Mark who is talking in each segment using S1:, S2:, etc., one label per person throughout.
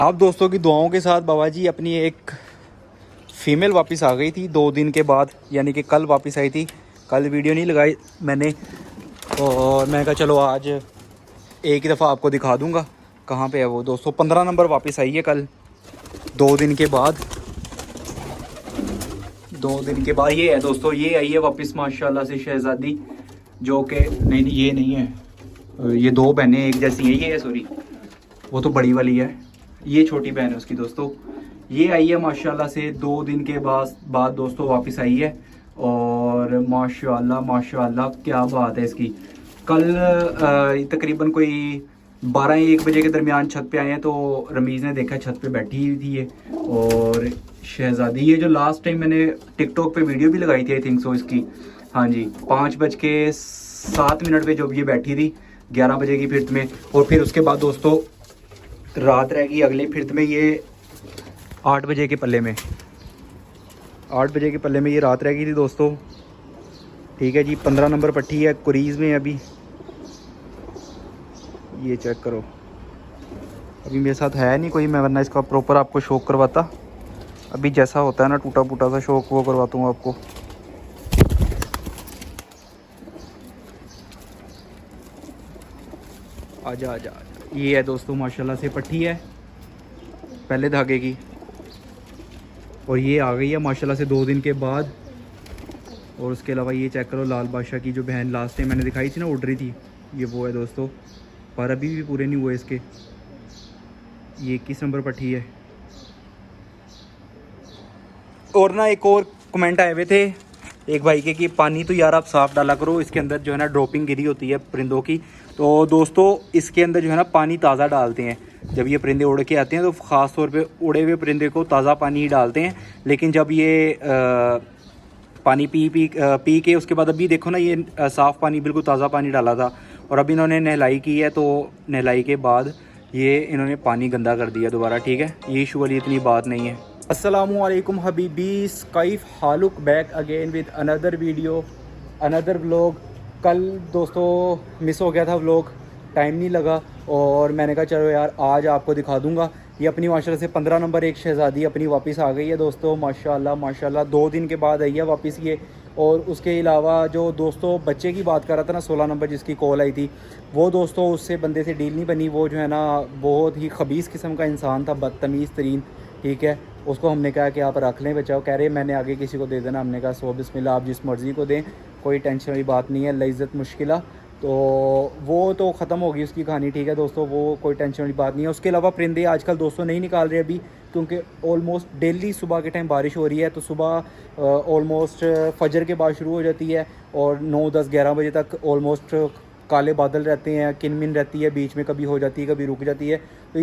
S1: आप दोस्तों की दुआओं के साथ बाबा जी अपनी एक फ़ीमेल वापस आ गई थी 2 दिन के बाद, यानी कि कल वापस आई थी। कल वीडियो नहीं लगाई मैंने, और मैं कहा चलो आज एक ही दफ़ा आपको दिखा दूंगा कहाँ पे है वो। दोस्तों 15 नंबर वापस आई है कल 2 दिन के बाद। 2 दिन के बाद ये है दोस्तों, ये आई है वापस माशाल्लाह से शहज़ादी, जो कि नहीं ये नहीं है, ये 2 बहनें एक जैसी हैं। ये है सॉरी, वो तो बड़ी वाली है, ये छोटी बहन है उसकी। दोस्तों ये आई है माशाल्लाह से 2 दिन के बाद दोस्तों वापस आई है। और माशाल्लाह माशाल्लाह क्या बात है इसकी। कल तकरीबन कोई 12-1 बजे के दरमियान छत पे आए हैं, तो रमीज़ ने देखा छत पे बैठी हुई थी ये और शहज़ादी। ये जो लास्ट टाइम मैंने टिकटॉक पे वीडियो भी लगाई थी आई थिंक सो इसकी, हाँ जी, 5:07 पे जब ये बैठी थी 11 बजे की फिरत में। और फिर उसके बाद दोस्तों रात रह गई अगले फिरत में, ये 8 बजे के पल्ले में, 8 बजे के पल्ले में ये रात रह गई थी दोस्तों। ठीक है जी, 15 नंबर पट्टी है, कुरीज़ में अभी। ये चेक करो, अभी मेरे साथ है नहीं कोई, मैं वरना इसका प्रॉपर आपको शौक करवाता। अभी जैसा होता है ना टूटा फूटा सा शौक, वो करवाता हूँ आपको। आजा आजा आजा, ये है दोस्तों माशाल्लाह से पट्टी है पहले धागे की, और ये आ गई है माशाल्लाह से 2 दिन के बाद। और उसके अलावा ये चेक करो, लाल बादशाह की जो बहन लास्ट टाइम मैंने दिखाई थी ना उड़ रही थी, ये वो है दोस्तों। पर अभी भी पूरे नहीं हुए इसके। ये 21 नंबर पट्टी है। और ना एक और कमेंट आए हुए थे एक भाई के कि पानी तो यार आप साफ़ डाला करो, इसके अंदर जो है ना ड्रॉपिंग गिरी होती है परिंदों की। तो दोस्तों इसके अंदर जो है ना पानी ताज़ा डालते हैं। जब ये परिंदे उड़ के आते हैं तो ख़ास तौर पे उड़े हुए परिंदे को ताज़ा पानी ही डालते हैं। लेकिन जब ये पानी पी के उसके बाद अभी देखो ना, ये साफ़ पानी बिल्कुल ताज़ा पानी डाला था, और अभी इन्होंने नहलाई की है, तो नहलाई के बाद ये इन्होंने पानी गंदा कर दिया दोबारा। ठीक है, ये इशू वाली इतनी बात नहीं है। अस्सलामुअलैकुम हबीबीस, काइफ हालुक, back again with another video another vlog. कल दोस्तों मिस हो गया था व्लॉग, टाइम नहीं लगा, और मैंने कहा चलो यार आज आपको दिखा दूंगा। ये अपनी माशाल्लाह से 15 नंबर एक शहज़ादी अपनी वापस आ गई है दोस्तों, माशाल्लाह माशाल्लाह 2 दिन के बाद आई है वापस ये। और उसके अलावा जो दोस्तों बच्चे की बात कर रहा था ना, 16 नंबर जिसकी कॉल आई थी, वो दोस्तों उससे बंदे से डील नहीं बनी। वो जो है ना बहुत ही ख़बीस किस्म का इंसान था, बदतमीज़ तरीन। ठीक है, उसको हमने कहा कि आप रख लें बचाओ, कह रहे मैंने आगे किसी को दे देना। हमने कहा सो बिस्मिल्लाह, आप जिस मर्ज़ी को दें, कोई टेंशन वाली बात नहीं है, लइज़्ज़त मुश्किला। तो वो तो ख़त्म होगी उसकी कहानी। ठीक है दोस्तों, वो कोई टेंशन वाली बात नहीं है। उसके अलावा परिंदे आजकल दोस्तों नहीं निकाल रहे अभी, क्योंकि ऑलमोस्ट डेली सुबह के टाइम बारिश हो रही है, तो सुबह ऑलमोस्ट फजर के बाद शुरू हो जाती है, और 9, 10, 11 बजे तक ऑलमोस्ट काले बादल रहते हैं, किनमिन रहती है, बीच में कभी हो जाती है कभी रुक जाती है। तो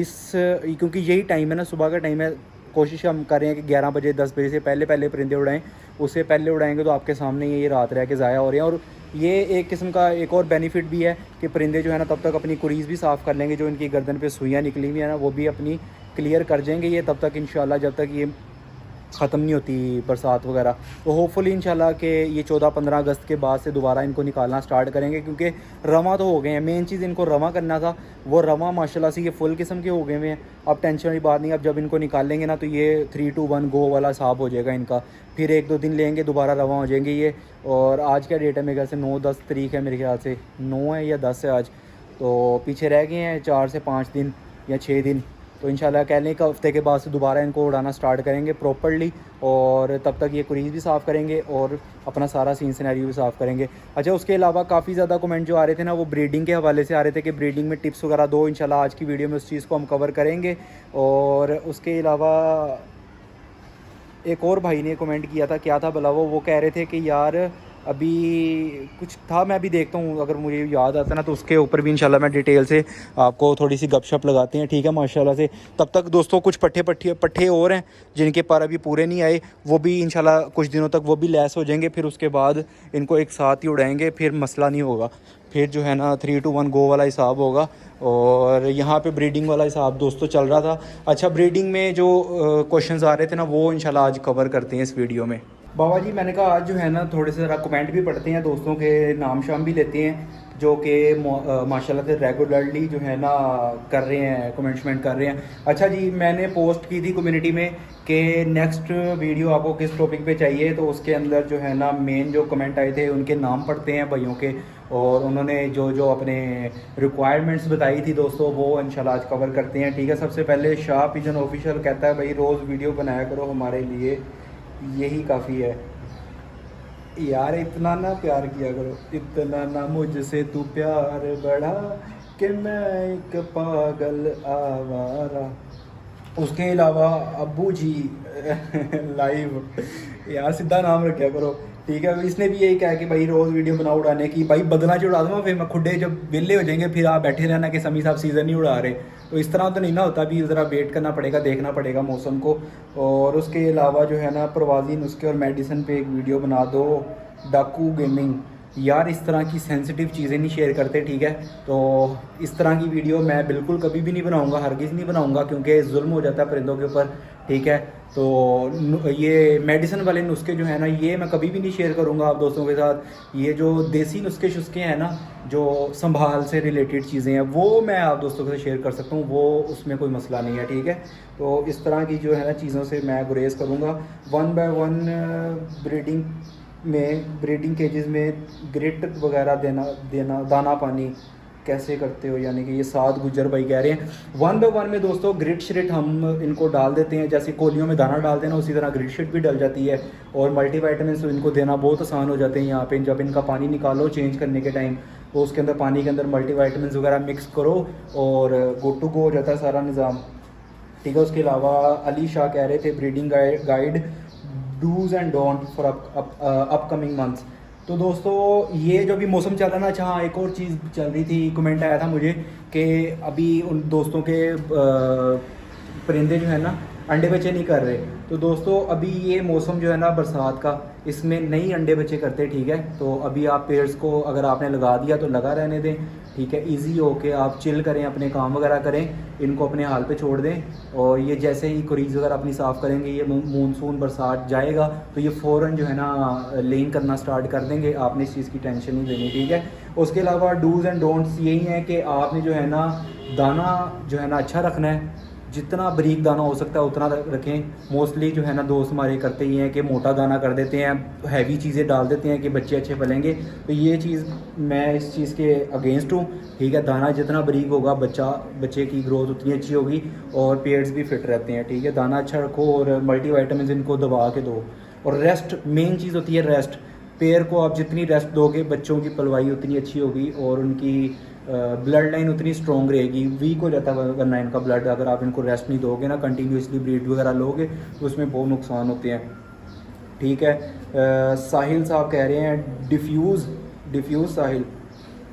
S1: क्योंकि यही टाइम है ना, सुबह का टाइम है, कोशिश हम कर रहे हैं कि 11 बजे 10 बजे से पहले परिंदे उड़ाएं। उससे पहले उड़ाएंगे तो आपके सामने ये रात रह के ज़ाया हो रहे हैं। और ये एक किस्म का एक और बेनिफिट भी है कि परिंदे जो है ना तब तक अपनी कुरीज़ भी साफ़ कर लेंगे, जो इनकी गर्दन पे सुइयाँ निकली हुई है ना वो भी अपनी क्लियर कर जाएंगे ये, तब तक इंशाल्लाह, जब तक ये ख़त्म नहीं होती बरसात वगैरह। तो होपफुली इंशाल्लाह कि ये 14-15 अगस्त के बाद से दोबारा इनको निकालना स्टार्ट करेंगे, क्योंकि रवा तो हो गए हैं। मेन चीज़ इनको रवा करना था, वो रवा माशाल्लाह से ये फुल किस्म के हो गए हुए हैं। अब टेंशन वाली बात नहीं, अब जब इनको निकालेंगे ना तो ये 3, 2, 1 गो वाला हिसाब हो जाएगा इनका। फिर 1-2 दिन लेंगे, दोबारा रवा हो जाएंगे ये। और आज क्या डेट है, मेरे ख्याल से 9-10 तारीख है, मेरे ख्याल से 9 है या 10 है आज। तो पीछे रह गए हैं 4 से 5 दिन या 6 दिन। तो इंशाल्लाह कह लें कि हफ्ते के बाद से दोबारा इनको उड़ाना स्टार्ट करेंगे प्रॉपर्ली, और तब तक ये कुरीज़ भी साफ़ करेंगे और अपना सारा सीन सिनेरियो भी साफ़ करेंगे। अच्छा, उसके अलावा काफ़ी ज़्यादा कमेंट जो आ रहे थे ना, वो ब्रीडिंग के हवाले से आ रहे थे कि ब्रीडिंग में टिप्स वगैरह दो। इंशाल्लाह आज की वीडियो में उस चीज़ को हम कवर करेंगे। और उसके अलावा एक और भाई ने कमेंट किया था, क्या था भला वो कह रहे थे कि यार अभी कुछ था, मैं अभी देखता हूँ, अगर मुझे याद आता ना तो उसके ऊपर भी इंशाल्लाह मैं डिटेल से आपको थोड़ी सी गपशप लगाते हैं। ठीक है माशाल्लाह से। तब तक दोस्तों कुछ पट्ठे और हैं जिनके पर अभी पूरे नहीं आए, वो भी इंशाल्लाह कुछ दिनों तक वो भी लैस हो जाएंगे। फिर उसके बाद इनको एक साथ ही उड़ाएंगे, फिर मसला नहीं होगा, फिर जो है ना 3, 2, 1 गो वाला हिसाब होगा। और यहाँ पे ब्रीडिंग वाला हिसाब दोस्तों चल रहा था। अच्छा, ब्रीडिंग में जो क्वेश्चंस आ रहे थे ना, वो इंशाल्लाह आज कवर करते हैं इस वीडियो में। बाबा जी मैंने कहा आज जो है ना थोड़े से ज़रा कमेंट भी पढ़ते हैं, दोस्तों के नाम शाम भी लेते हैं जो कि माशाल्लाह से रेगुलरली जो है ना कर रहे हैं, कमेंट कर रहे हैं। अच्छा जी, मैंने पोस्ट की थी कम्युनिटी में कि नेक्स्ट वीडियो आपको किस टॉपिक पे चाहिए, तो उसके अंदर जो है ना मेन जो कमेंट आए थे उनके नाम पढ़ते हैं भाइयों के, और उन्होंने जो जो अपने रिक्वायरमेंट्स बताई थी दोस्तों वो इंशाल्लाह आज कवर करते हैं। ठीक है, सबसे पहले शाह पिजन ऑफिशियल कहता है भाई रोज़ वीडियो बनाया करो हमारे लिए, यही काफ़ी है यार, इतना ना प्यार किया करो, इतना ना मुझसे तू प्यार बढ़ा कि मैं एक पागल आवारा। उसके अलावा अब्बू जी लाइव, यार सीधा नाम रखा करो। ठीक है, इसने भी यही कहा कि भाई रोज़ वीडियो बना उड़ाने की, भाई बदला चढ़ा दूँगा फिर मैं खुडे, जब विले हो जाएंगे फिर आप बैठे रहना कि समी साहब सीज़न नहीं उड़ा रहे, तो इस तरह तो नहीं ना होता, भी ज़रा वेट करना पड़ेगा, देखना पड़ेगा मौसम को। और उसके अलावा जो है ना प्रवासी नुस्खे और मेडिसिन पे एक वीडियो बना दो। डाकू गेमिंग, यार इस तरह की सेंसिटिव चीज़ें नहीं शेयर करते, ठीक है, तो इस तरह की वीडियो मैं बिल्कुल कभी भी नहीं बनाऊंगा, हरगिज़ नहीं बनाऊंगा, क्योंकि जुल्म हो जाता है परिंदों के ऊपर। ठीक है, तो ये मेडिसिन वाले नुस्खे जो है ना ये मैं कभी भी नहीं शेयर करूंगा आप दोस्तों के साथ। ये जो देसी नुस्खे शुस्खे हैं ना, जो संभाल से रिलेटेड चीज़ें हैं, वो मैं आप दोस्तों के साथ शेयर कर सकता हूँ, वो उसमें कोई मसला नहीं है। ठीक है, तो इस तरह की जो है ना चीज़ों से मैं गुरेज करूँगा। 1 बाय 1 ब्रीडिंग केजेस में ग्रिट वगैरह देना दाना पानी कैसे करते हो, यानी कि ये सात गुजर भाई कह रहे हैं 1 बाय 1 में दोस्तों ग्रिट श्रिट हम इनको डाल देते हैं, जैसे कोलियों में दाना डालते हैं ना उसी तरह ग्रिट श्रिट भी डल जाती है, और मल्टीवाइटामिन इनको देना बहुत आसान हो जाते हैं। यहाँ पे जब इनका पानी निकालो चेंज करने के टाइम, तो उसके अंदर पानी के अंदर मल्टीवाइटामिन वगैरह मिक्स करो और गो टू गो हो जाता है सारा निज़ाम। ठीक है, उसके अलावा अली शाह कह रहे थे breeding guide do's and don't for upcoming months. तो दोस्तों ये जो भी मौसम चल रहा है ना, अच्छा हाँ एक और चीज़ चल रही थी, कमेंट आया था मुझे कि अभी उन दोस्तों के परिंदे जो है ना अंडे बच्चे नहीं कर रहे। तो दोस्तों अभी ये मौसम जो है ना बरसात का, इसमें नहीं अंडे बच्चे करते। ठीक है, तो अभी आप पेड़्स को अगर आपने लगा दिया तो लगा रहने दें। ठीक है, इजी हो के आप चिल करें, अपने काम वगैरह करें, इनको अपने हाल पे छोड़ दें। और ये जैसे ही कुरीज वगैरह अपनी साफ़ करेंगे, ये मानसून बरसात जाएगा तो ये फ़ौरन जो है ना लेइंग करना स्टार्ट कर देंगे, आपने इस चीज़ की टेंशन नहीं लेनी। ठीक है, उसके अलावा डूज़ एंड डोंट्स यही हैं कि आपने जो है ना दाना जो है ना अच्छा रखना है, जितना बारीक दाना हो सकता है उतना रखें। मोस्टली जो है ना दोस्त हमारे करते ही हैं कि मोटा दाना कर देते हैं, हैवी चीज़ें डाल देते हैं कि बच्चे अच्छे पलेंगे, तो ये चीज़ मैं इस चीज़ के अगेंस्ट हूँ। ठीक है, दाना जितना बारीक होगा बच्चे की ग्रोथ उतनी अच्छी होगी और पेट्स भी फिट रहते हैं। ठीक है, दाना अच्छा रखो और मल्टीवाइटामिन इनको दबा के दो, और रेस्ट मेन चीज़ होती है, रेस्ट। पेड़ को आप जितनी रेस्ट दोगे बच्चों की पलवाई उतनी अच्छी होगी और उनकी ब्लड लाइन उतनी स्ट्रॉन्ग रहेगी। वीक हो जाता है वरना इनका ब्लड, अगर आप इनको रेस्ट नहीं दोगे ना, कंटिन्यूसली ब्रीड वगैरह लोगे तो उसमें बहुत नुकसान होते हैं। ठीक है, साहिल साहब कह रहे हैं डिफ्यूज़ साहिल,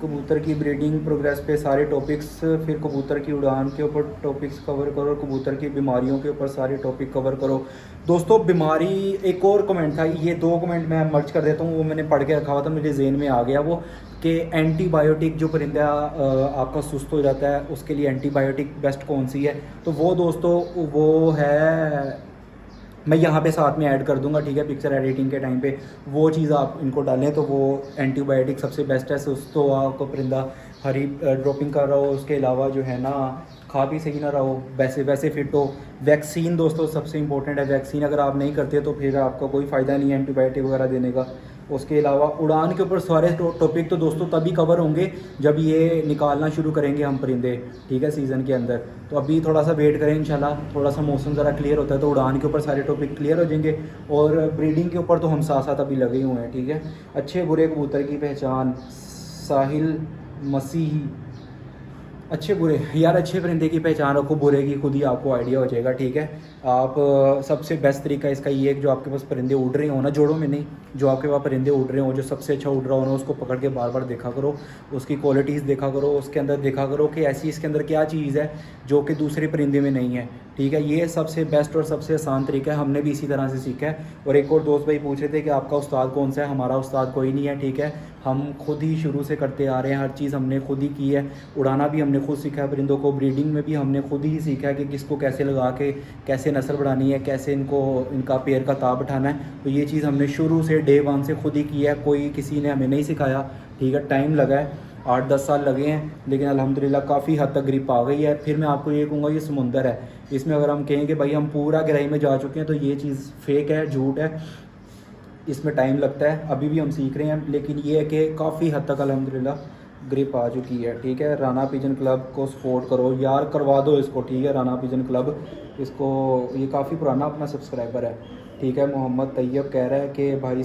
S1: कबूतर की ब्रीडिंग प्रोग्रेस पे सारे टॉपिक्स, फिर कबूतर की उड़ान के ऊपर टॉपिक्स कवर करो, कबूतर की बीमारियों के ऊपर सारे टॉपिक कवर करो। दोस्तों बीमारी, एक और कमेंट था, ये 2 कमेंट मैं मर्ज कर देता हूँ, वो मैंने पढ़ के रखा हुआ था, मुझे जेहन में आ गया वो, कि एंटीबायोटिक जो परिंदा आपका सुस्त हो जाता है उसके लिए एंटीबायोटिक बेस्ट कौन सी है। तो वो दोस्तों वो है, मैं यहाँ पे साथ में ऐड कर दूंगा। ठीक है, पिक्चर एडिटिंग के टाइम पे वो चीज़ आप इनको डालें तो वो एंटीबायोटिक सबसे बेस्ट है। सुस्त हो आपको परिंदा, हरी ड्रॉपिंग कर रहा हो, उसके अलावा जो है ना खा भी सही ना रहो, वैसे फिट हो। वैक्सीन दोस्तों सबसे इंपॉर्टेंट है, वैक्सीन अगर आप नहीं करते तो फिर आपका कोई फ़ायदा नहीं है एंटीबायोटिक वगैरह देने का। उसके अलावा उड़ान के ऊपर सारे टॉपिक तो दोस्तों तभी कवर होंगे जब ये निकालना शुरू करेंगे हम परिंदे। ठीक है, सीज़न के अंदर, तो अभी थोड़ा सा वेट करें इंशाल्लाह, थोड़ा सा मौसम ज़रा क्लियर होता है तो उड़ान के ऊपर सारे टॉपिक क्लियर हो जाएंगे, और ब्रीडिंग के ऊपर तो हम साथ साथ अभी लगे हुए हैं। ठीक है, अच्छे बुरे कबूतर की पहचान, साहिल मसीही, अच्छे बुरे, यार अच्छे परिंदे की पहचान रखो, बुरे की खुद ही आपको आइडिया हो जाएगा। ठीक है, आप सबसे बेस्ट तरीका इसका ये है कि जो आपके पास परिंदे उड़ रहे हो ना, जोड़ों में नहीं, जो आपके पास परिंदे उड़ रहे हो, जो सबसे अच्छा उड़ रहा हो ना, उसको पकड़ के बार बार देखा करो, उसकी क्वालिटीज़ देखा करो, उसके अंदर देखा करो कि ऐसी इसके अंदर क्या चीज़ है जो कि दूसरे परिंदे में नहीं है। ठीक है, ये सबसे बेस्ट और सबसे आसान तरीका है, हमने भी इसी तरह से सीखा है। और एक और दोस्त भाई पूछ रहे थे कि आपका उस्ताद कौन सा है। हमारा उस्ताद कोई नहीं है, ठीक है, हम खुद ही शुरू से करते आ रहे हैं, हर चीज़ हमने खुद ही की है। उड़ाना भी हमने खुद सीखा है परिंदों को, ब्रीडिंग में भी हमने खुद ही सीखा है कि किसको कैसे लगा के कैसे नस्ल बढ़ानी है, कैसे इनका पेड़ का ताब बैठाना है। तो ये चीज़ हमने शुरू से डे 1 से खुद ही की है, कोई किसी ने हमें नहीं सिखाया। ठीक है, टाइम लगा है, 8-10 साल लगे हैं, लेकिन अल्हम्दुलिल्लाह काफ़ी हद तक ग्रिप आ गई है। फिर मैं आपको ये कहूँगा, ये समुंदर है, इसमें अगर हम कहें कि भाई हम पूरा गहराई में जा चुके हैं तो ये चीज़ फेक है, झूठ है। इसमें टाइम लगता है, अभी भी हम सीख रहे हैं, लेकिन ये है कि काफ़ी हद तक अल्हम्दुलिल्लाह ग्रिप आ चुकी है। ठीक है, राना पिजन क्लब को सपोर्ट करो यार, करवा दो इसको। ठीक है, राना पिजन क्लब, इसको, ये काफ़ी पुराना अपना सब्सक्राइबर है। ठीक है, मोहम्मद तैयब कह रहा है कि भाई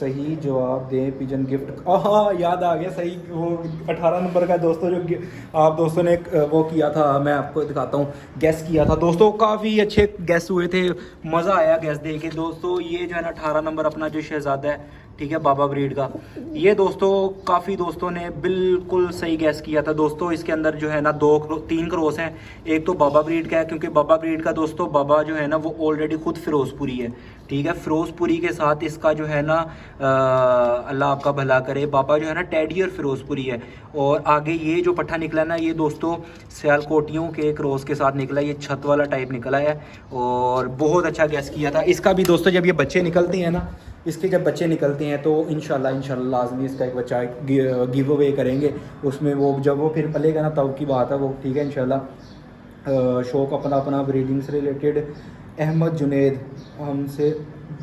S1: सही जवाब दें, पिजन गिफ्ट। हाँ, याद आ गया, सही, वो 18 नंबर का दोस्तों जो आप दोस्तों ने वो किया था, मैं आपको दिखाता हूँ, गैस किया था दोस्तों, काफ़ी अच्छे गैस हुए थे, मज़ा आया गैस दे के दोस्तों। ये जो है ना 18 नंबर अपना जो शहज़ादा है, ठीक है, बाबा ब्रीड का, ये दोस्तों काफ़ी दोस्तों ने बिल्कुल सही गैस किया था दोस्तों। इसके अंदर जो है ना 3 क्रॉस हैं, एक तो बाबा ब्रीड का है, क्योंकि बाबा ब्रीड का दोस्तों बाबा जो है ना वो ऑलरेडी खुद फिरोजपुरी है। ठीक है, फिरोजपुरी के साथ इसका जो है ना अल्लाह आपका भला करे, बाबा जो है ना टेडियर फिरोजपुरी है। और आगे ये जो पट्ठा निकला ना, ये दोस्तों सियालकोटियों के क्रॉस के साथ निकला, ये छत वाला टाइप निकला है, और बहुत अच्छा गैस किया था इसका भी दोस्तों। जब ये बच्चे निकलते हैं ना, इसके जब बच्चे निकलते हैं तो इंशाल्लाह लाजमी इसका एक बच्चा गिव अवे करेंगे, उसमें वो जब वो फिर पलेगा ना तब की बात है वो। ठीक है, इंशाल्लाह। शौक अपना ब्रीडिंग से रिलेटेड। अहमद जुनेद हमसे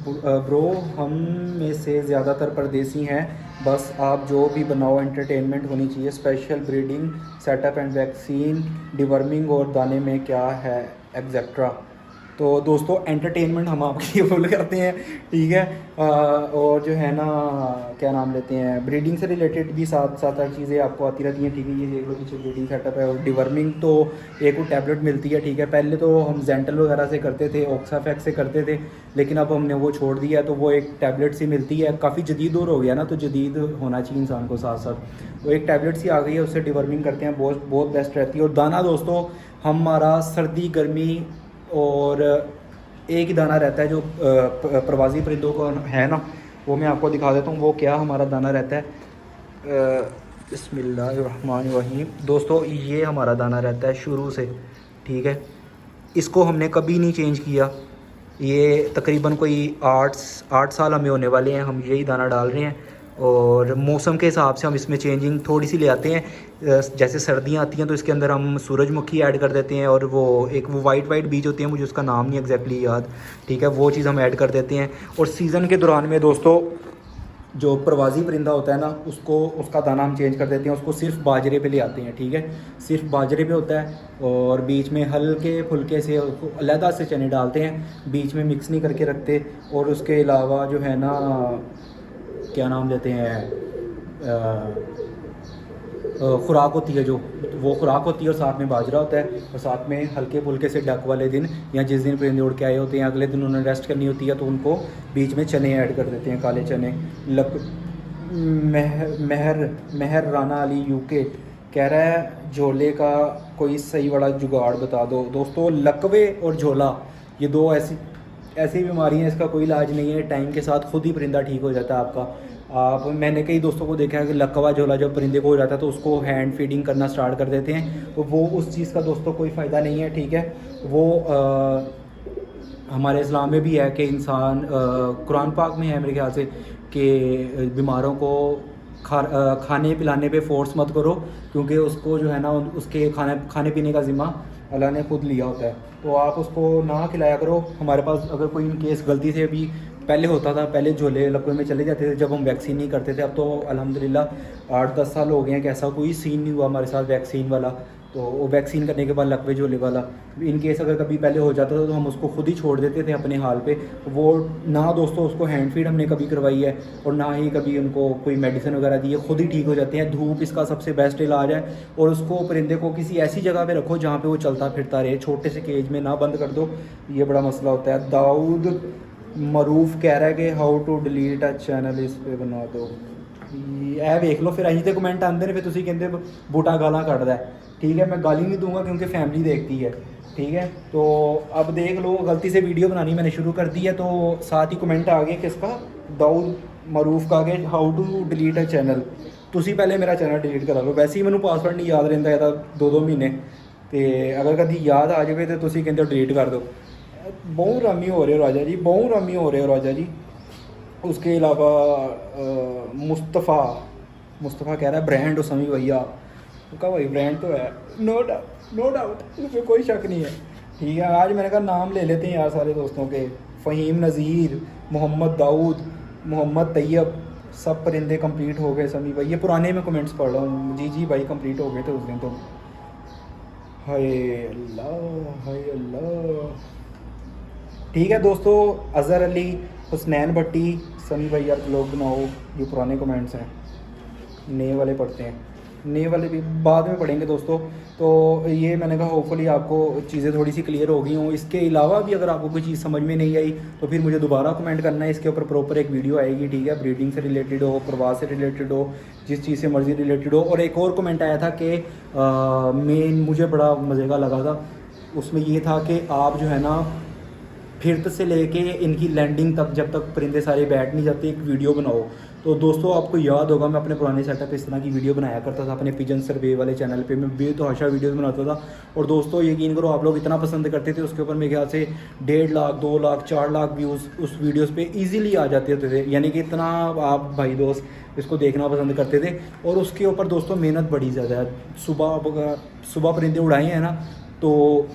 S1: ब्रो, हम में से ज़्यादातर परदेसी हैं, बस आप जो भी बनाओ एंटरटेनमेंट होनी चाहिए। Special breeding setup and vaccine, deworming और दाने में क्या है एक्सेट्रा। तो दोस्तों एंटरटेनमेंट हम आपके लिए फुल करते हैं। ठीक है, और जो है ना क्या नाम लेते हैं, ब्रीडिंग से रिलेटेड भी साथ हर चीज़ें आपको आती रहती हैं। ठीक है, ये देख लो पीछे ब्रीडिंग सेटअप है। और डिवर्मिंग तो एक वो टैबलेट मिलती है। ठीक है, पहले तो हम जेंटल वगैरह से करते थे, ऑक्साफैक्स से करते थे, लेकिन अब हमने वो छोड़ दिया, तो वो एक टैबलेट सी मिलती है। काफ़ी जदीद दौर हो गया ना, तो जदीद होना चाहिए इंसान को साथ साथ। वो एक टैबलेट सी आ गई है, उससे डिवर्मिंग करते हैं, बहुत बेस्ट रहती है। और दाना दोस्तों हमारा सर्दी गर्मी और एक ही दाना रहता है जो प्रवासी परिंदों को है ना, वो मैं आपको दिखा देता हूँ वो क्या हमारा दाना रहता है। बिस्मिल्लाहिर्रहमानिर्रहीम दोस्तों, ये हमारा दाना रहता है शुरू से। ठीक है, इसको हमने कभी नहीं चेंज किया। ये तकरीबन कोई 8 साल हमें होने वाले हैं, हम यही दाना डाल रहे हैं। और मौसम के हिसाब से हम इसमें चेंजिंग थोड़ी सी ले आते हैं। जैसे सर्दियाँ आती हैं तो इसके अंदर हम सूरजमुखी ऐड कर देते हैं, और वो एक वो वाइट बीज होती है, मुझे उसका नाम नहीं एग्जैक्टली याद। ठीक है, वो चीज़ हम ऐड कर देते हैं। और सीज़न के दौरान में दोस्तों जो प्रवासी परिंदा होता है ना, उसका दाना हम चेंज कर देते हैं, उसको सिर्फ बाजरे पे ले आते हैं। ठीक है, सिर्फ बाजरे पे होता है, और बीच में हल्के फुल्के से अलहदा से चने डालते हैं, बीच में मिक्स नहीं करके रखते। और उसके अलावा जो है ना क्या नाम लेते हैं, खुराक होती है, जो वो खुराक होती है, और साथ में बाजरा होता है, और साथ में हल्के फुल्के से डक वाले दिन या जिस दिन परिंदे उड़ के आए होते हैं, अगले दिन उन्होंने रेस्ट करनी होती है, तो उनको बीच में चने ऐड कर देते हैं, काले चने। महर राना अली यूके कह रहा है झोले का कोई सही बड़ा जुगाड़ बता दो। दोस्तों लकवे और झोला, ये दो ऐसी बीमारी हैं, इसका कोई इलाज नहीं है, टाइम के साथ खुद ही परिंदा ठीक हो जाता है आपका। मैंने कई दोस्तों को देखा है कि लकवा झोला जब परिंदे को हो जाता है तो उसको हैंड फीडिंग करना स्टार्ट कर देते हैं, तो वो उस चीज़ का दोस्तों कोई फ़ायदा नहीं है। ठीक है, वो हमारे इस्लाम में भी है कि इंसान, कुरान पाक में है मेरे ख्याल से, कि बीमारों को खाने पिलाने पे फोर्स मत करो, क्योंकि उसको जो है ना उसके खाने पीने का ज़िम्मा अल्लाह ने खुद लिया होता है, तो आप उसको ना खिलाया करो। हमारे पास अगर कोई इन केस गलती से भी पहले होता था, पहले झोले लकवे में चले जाते थे जब हम वैक्सीन नहीं करते थे। अब तो अल्हम्दुलिल्लाह 8-10 साल हो गए हैं कि ऐसा कोई सीन नहीं हुआ हमारे साथ वैक्सीन वाला। तो वो वैक्सीन करने के बाद लकवे झोले वाला इन केस अगर कभी पहले हो जाता था तो हम उसको खुद ही छोड़ देते थे अपने हाल पे। वो ना दोस्तों उसको हैंड फीड हमने कभी करवाई है, और ना ही कभी उनको कोई मेडिसिन वगैरह दी है, खुद ही ठीक हो जाते हैं। धूप इसका सबसे बेस्ट इलाज है, और उसको परिंदे को किसी ऐसी जगह पे रखो जहाँ पे वो चलता फिरता रहे, छोटे से केज में ना बंद कर दो, ये बड़ा मसला होता है। दाऊद मरूफ कह रहा है कि how to delete a channel, इस पे बना दो। ਇਹ ਵੇਖ ਲਓ, ਫਿਰ ਅਸੀਂ ਤੇ ਕਮੈਂਟ ਆਉਂਦੇ ਨੇ, ਫਿਰ ਤੁਸੀਂ ਕਹਿੰਦੇ ਬੂਟਾ ਗਾਲਾਂ ਕੱਢਦਾ। ठीक है, मैं गाली नहीं दूंगा क्योंकि फैमिली देखती है, ठीक है। तो अब देख लो, गलती से वीडियो बनानी मैंने शुरू कर दी है, तो साथ ही कमेंट आ गया किसका, दाऊद मरूफ का, के how to delete a channel. तुसी पहले मेरा चैनल डिलीट करा लो, वैसे ही मैनू पासवर्ड नहीं याद रहिंदा ਇਹਦਾ 2-2 महीने, तो अगर कभी याद आ जाए तो तुसी कहते हो डिलीट कर दो। बहुत रामी हो रहे हो राजा जी, बहुत रामी हो रहे हो राजा जी। उसके अलावा मुस्तफ़ा कह रहा है ब्रांड हो समी भैया, उसका भाई ब्रांड तो है, नो डाउट, उसमें कोई शक नहीं है, ठीक है। आज मैंने कहा नाम ले लेते हैं यार सारे दोस्तों के, फ़हीम नज़ीर, मोहम्मद दाऊद, मोहम्मद तैयब, सब परिंदे कंप्लीट हो गए समी भाई। ये पुराने में कमेंट्स पढ़ रहा हूँ, जी भाई कंप्लीट हो गए थे उस दिन तो। हाय अल्लाह। ठीक है दोस्तों, अज़हर अली, हुसनैन भट्टी, समी भाई यार लोग बनाओ, ये पुराने कमेंट्स हैं, नए वाले पढ़ते हैं, नए वाले भी बाद में पढ़ेंगे दोस्तों। तो ये मैंने कहा होपफुली आपको चीज़ें थोड़ी सी क्लियर हो गई हों। इसके अलावा भी अगर आपको कोई चीज़ समझ में नहीं आई तो फिर मुझे दोबारा कमेंट करना है, इसके ऊपर प्रॉपर एक वीडियो आएगी, ठीक है। ब्रीडिंग से रिलेटेड हो, प्रवास से रिलेटेड हो, जिस चीज़ से मर्जी रिलेटेड हो। और एक और कमेंट आया था कि मेन मुझे बड़ा मज़े का लगा था, उसमें ये था कि आप जो है ना फिरत से लेके इनकी लैंडिंग तक, जब तक परिंदे सारे बैठ नहीं जाते, एक वीडियो बनाओ। तो दोस्तों आपको याद होगा मैं अपने पुराने सेटअप इस तरह की वीडियो बनाया करता था अपने पिजन सर्वे वाले चैनल पे, मैं बेतहाशा वीडियोस बनाता था। और दोस्तों यकीन करो आप लोग इतना पसंद करते थे, उसके ऊपर मेरे ख्याल से 1.5 लाख 2 लाख 4 लाख व्यूज़ उस वीडियोस पे इजीली आ जाते थे, यानी कि इतना आप भाई दोस्त इसको देखना पसंद करते थे। और उसके ऊपर दोस्तों मेहनत बड़ी ज़्यादा है। सुबह परिंदे उड़ाए हैं ना, तो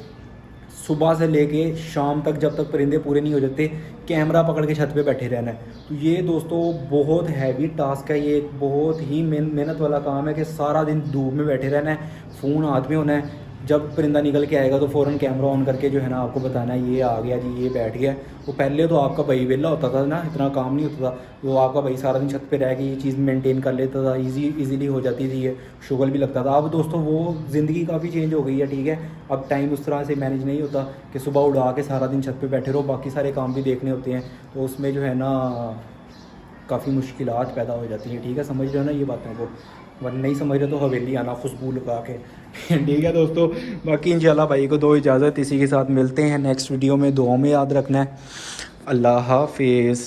S1: सुबह से लेके शाम तक जब तक परिंदे पूरे नहीं हो जाते, कैमरा पकड़ के छत पे बैठे रहना है। तो ये दोस्तों बहुत हैवी टास्क है, ये एक बहुत ही मेहनत वाला काम है कि सारा दिन धूप में बैठे रहना है, फ़ोन हाथ में होना है, जब परिंदा निकल के आएगा तो फ़ौरन कैमरा ऑन करके जो है ना आपको बताना है ये आ गया जी, ये बैठ गया। वो पहले तो आपका भाई वेला होता था ना, इतना काम नहीं होता था, तो आपका भाई सारा दिन छत पे रह के ये चीज़ मेंटेन कर लेता था, इजीली हो जाती थी, ये शुगल भी लगता था। अब दोस्तों वो ज़िंदगी काफ़ी चेंज हो गई है, ठीक है। अब टाइम उस तरह से मैनेज नहीं होता कि सुबह उड़ा के सारा दिन छत पे बैठे रहो, बाकी सारे काम भी देखने होते हैं, तो उसमें जो है ना काफ़ी मुश्किलात पैदा हो जाती हैं, ठीक है। समझ रहे हो ना ये बातों को, वरना नहीं समझ रहे तो हवेली आना खुशबू लगा के, ठीक है दोस्तों। बाकी इंशाल्लाह भाई को दो इजाज़त, इसी के साथ मिलते हैं नेक्स्ट वीडियो में, दुआ में याद रखना है। अल्लाह हाफिज़।